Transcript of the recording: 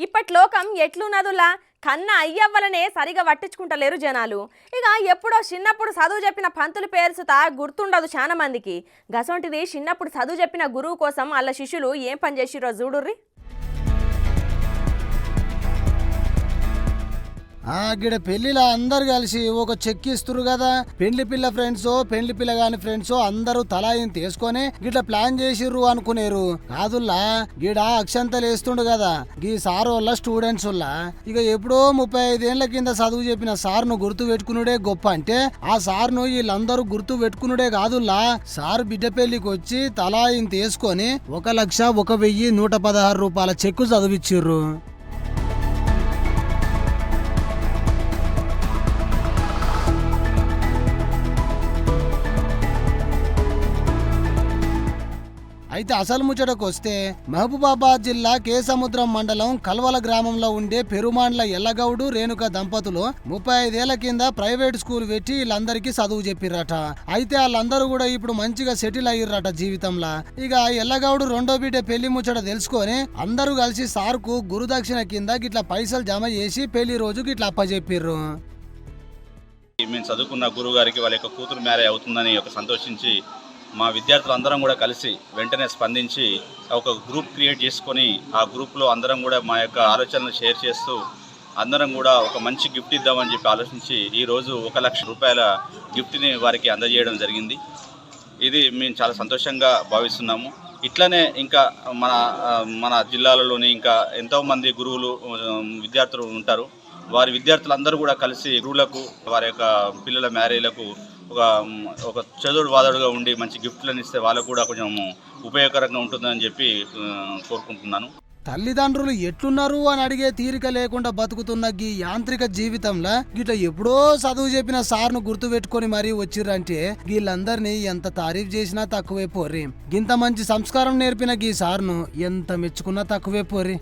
ఇప్పటి లోకం ఎట్లున్నదులా కన్న అయ్యవ్వలనే సరిగా పట్టించుకుంటలేరు జనాలు. ఇక ఎప్పుడో చిన్నప్పుడు చదువు చెప్పిన పంతులు పేరుసుతా గుర్తుండదు చాలా మందికి. గసొంటిది చిన్నప్పుడు చదువు చెప్పిన గురువు కోసం వాళ్ళ శిష్యులు ఏం పని చేసిరో చూడుర్రి. గిడ పెళ్లిలా అందరు కలిసి ఒక చెక్ ఇస్తురు కదా. పెండ్లి పిల్ల ఫ్రెండ్స్ పెండ్లి పిల్ల గాని ఫ్రెండ్స్ అందరూ తలా ఇంత తీసుకొని గిట్లా ప్లాన్ చేసిర్రు అనుకునేరు. కాదుల్లా గిడ అక్షంతలు వేస్తుండు కదా గీ సార్ వల్ల స్టూడెంట్స్ వల్ల. ఇక ఎప్పుడో 35 ఏళ్ల కింద చదువు చెప్పిన సార్ను గుర్తు పెట్టుకునుడే గొప్ప అంటే ఆ సార్ను వీళ్ళందరూ గుర్తు పెట్టుకునుడే కాదుల్లా సార్ బిడ్డ పెళ్లికి వచ్చి తలా ఇంత వేసుకొని 1,01,116 రూపాయల చెక్కు చదివిచ్చిర్రు. అయితే అసలు ముచ్చటకు వస్తే మహబూబాబాద్ జిల్లా కేసముద్రం మండలం కల్వల గ్రామంలో ఉండే పెరుమాండ్ల ఎల్లగౌడు రేణుక దంపతులు 35 ఏళ్ల కింద ప్రైవేట్ స్కూల్ పెట్టి వీళ్ళందరికీ చదువు చెప్పిర్రట. అయితే వాళ్ళందరూ కూడా ఇప్పుడు మంచిగా సెటిల్ అయ్యిర్రట జీవితంలో. ఇక ఎల్లగౌడు రెండో బిడ్డ పెళ్లి ముచ్చట తెలుసుకొని అందరూ కలిసి సార్కు గురుదక్షిణ కింద గిట్లా పైసలు జమ చేసి పెళ్లి రోజు గిట్లా అప్పచెప్పిర్రు. మేము చదువుకున్న గురువు గారికి వాళ్ళ యొక్క కూతురు మ్యారేజ్ అవుతుందని సంతోషించి మా విద్యార్థులందరం కూడా కలిసి వెంటనే స్పందించి ఒక గ్రూప్ క్రియేట్ చేసుకొని ఆ గ్రూప్లో అందరం కూడా మా యొక్క ఆలోచనలు షేర్ చేస్తూ అందరం కూడా ఒక మంచి గిఫ్ట్ ఇద్దామని చెప్పి ఆలోచించి ఈరోజు 1,00,000 రూపాయల గిఫ్ట్ని వారికి అందజేయడం జరిగింది. ఇది మేము చాలా సంతోషంగా భావిస్తున్నాము. ఇట్లనే ఇంకా మన జిల్లాలలోని ఇంకా ఎంతోమంది గురువులు విద్యార్థులు ఉంటారు. వారి విద్యార్థులందరూ కూడా కలిసి గురువులకు వారి యొక్క పిల్లల మ్యారేజ్లకు ఒక చదువుడు వాదడుగా ఉండి మంచి గిఫ్ట్లను ఇస్తే వాళ్ళకు కూడా కొంచెం ఉపయోగకరంగా ఉంటుందని చెప్పి కోరుకుంటున్నాను. తల్లిదండ్రులు ఎట్లున్నారు అని అడిగే తీరిక లేకుండా బతుకుతున్న ఈ యాంత్రిక జీవితంలో గిట్ల ఎప్పుడో చదువు చెప్పిన సార్ను గుర్తు పెట్టుకొని మరీ వచ్చిర్రంటే వీళ్ళందరినీ ఎంత తారీఫ్ చేసినా తక్కువే పోర్రి. గింత మంచి సంస్కారం నేర్పిన ఈ సార్ను ఎంత మెచ్చుకున్నా తక్కువే పోర్రి.